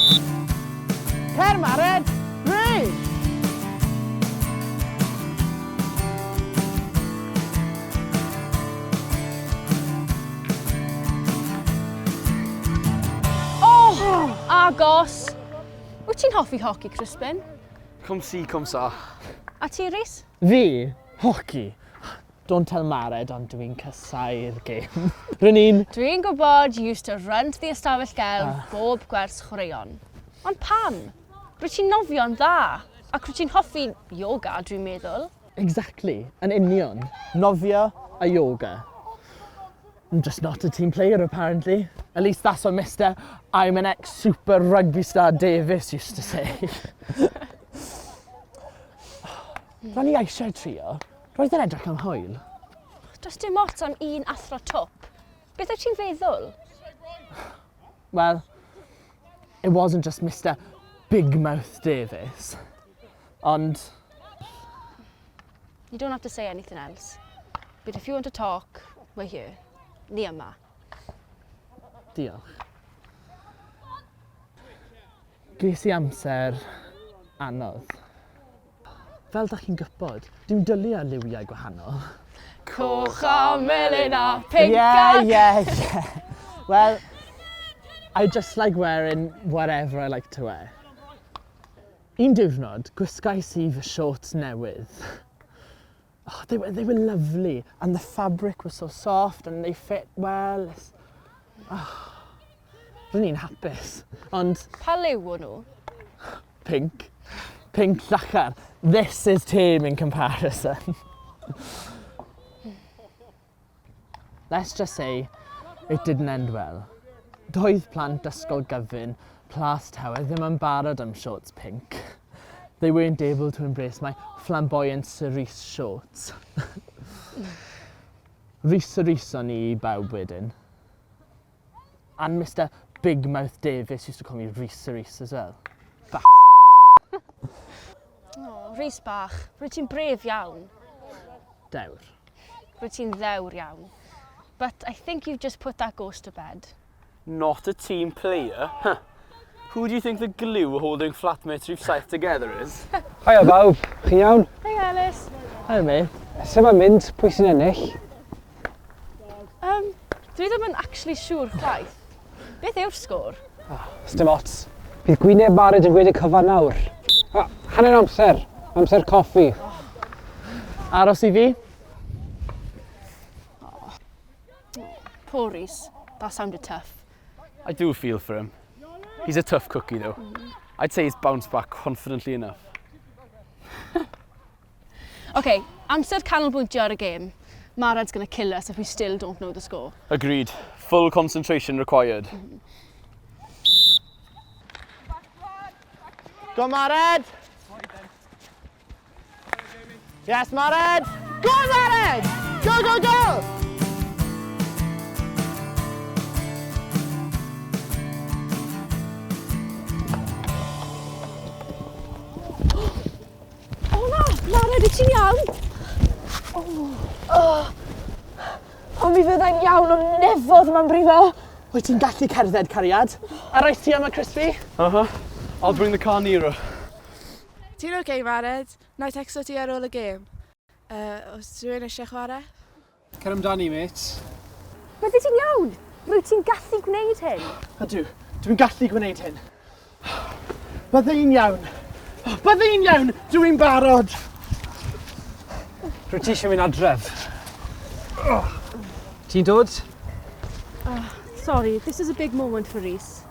Cer, Mared! Rhys! Oh! Agos! Wyt ti'n hoffi hoci, Crispin? Come see, come sa. A ti, Rhys? Fi? Hoci? Don't tell Mared, ond dwi'n casau'r gêm. Rwy'n Dwi'n gwybod you used to run to the ystafell gelf bob gwers chwaraeon. Ond pam? Rwyt ti'n nofio'n dda. Ac rwyt ti'n hoffi yoga, dwi'n meddwl. Exactly, yn union. Nofio a yoga. I'm just not a team player, apparently. At least that's what Mr. I'm an ex-super rugby star Davis used to say. Rwy'n i eisiau trio. Roedd yn edrych am hwyl. Does dim ots am un athro top. Beth wyt ti'n feddwl? Well, it wasn't just Mr. Big Mouth Davis. Ond, You don't have to say anything else. But if you want to talk, we're here. Ni yma. diolch. Ges I amser anodd. Fel da chi'n gwybod, dwi'n dwlu ar liwiau gwahanol. Coch a melyn a pink Yeah. Well, I just like wearing whatever I like to wear. Un diwrnod, gwisgais I fy shorts newydd. Oh, they were lovely, and the fabric was so soft and they fit well. Rwy'n i'n hapus, ond Pa liw o'n nhw? pink llachar. This is tame in comparison. Let's just say it didn't end well. Doedd plant ysgol gyfun Plas Tower ddim yn barod am shorts pink. They weren't able to embrace my flamboyant cerise shorts. Rhys o'n I bawb wedyn. And Mr. Big Mouth Davis used to call me Rhys as well. Oh, Rhys bach, rwy ti'n bref iawn. Dewr. Rwy ti'n ddewr iawn. But I think you've just put that ghost to bed. Not a team player? Huh. Who do you think the glue holding Fflat Mêts Reef Saith together is? Hiya bawb, chi'n iawn? Hey Ellis. Hi mate. Sut mae'n mynd? Pwy sy'n ennill? Dwi ddim yn actually siŵr chwaith. Beth yw'r sgôr? Sdim ots. Bydd Gwyneb Barod yn gweud y cyfan nawr. Hanner amser. Amser coffi. Aros I fi? Poor Rhys. That sounded tough. I do feel for him. He's a tough cookie though. I'd say he's bounced back confidently enough. Okay, amser canolbwyntio ar y gêm. Marad's going to kill us if we still don't know the score. Agreed. Full concentration required. Go Mared! Yes Mared! Go Mared! Go! Oh na! Mared, wyt ti'n iawn? Ond mi fyddai'n iawn o nefodd ma'n brifo. Wyt ti'n gallu cerdded, cariad? Aroes ti yma, Crispy? I'll bring the car nearer. Ti'n okay, Mared? Na i texto ti ar ôl y gêm. Os rhywun eisiau chwarae? Cer amdani, mates. Bydde ti'n iawn? Rwy ti'n gallu gwneud hyn? Ydw, dwi'n gallu gwneud hyn. Byddai'n iawn. Dwi'n barod. Rwy ti eisiau mynd adref? Ti'n dod? Sorry, this is a big moment for Rhys.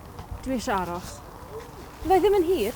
Dwi eisiau aros. Byddai ddim yn hir.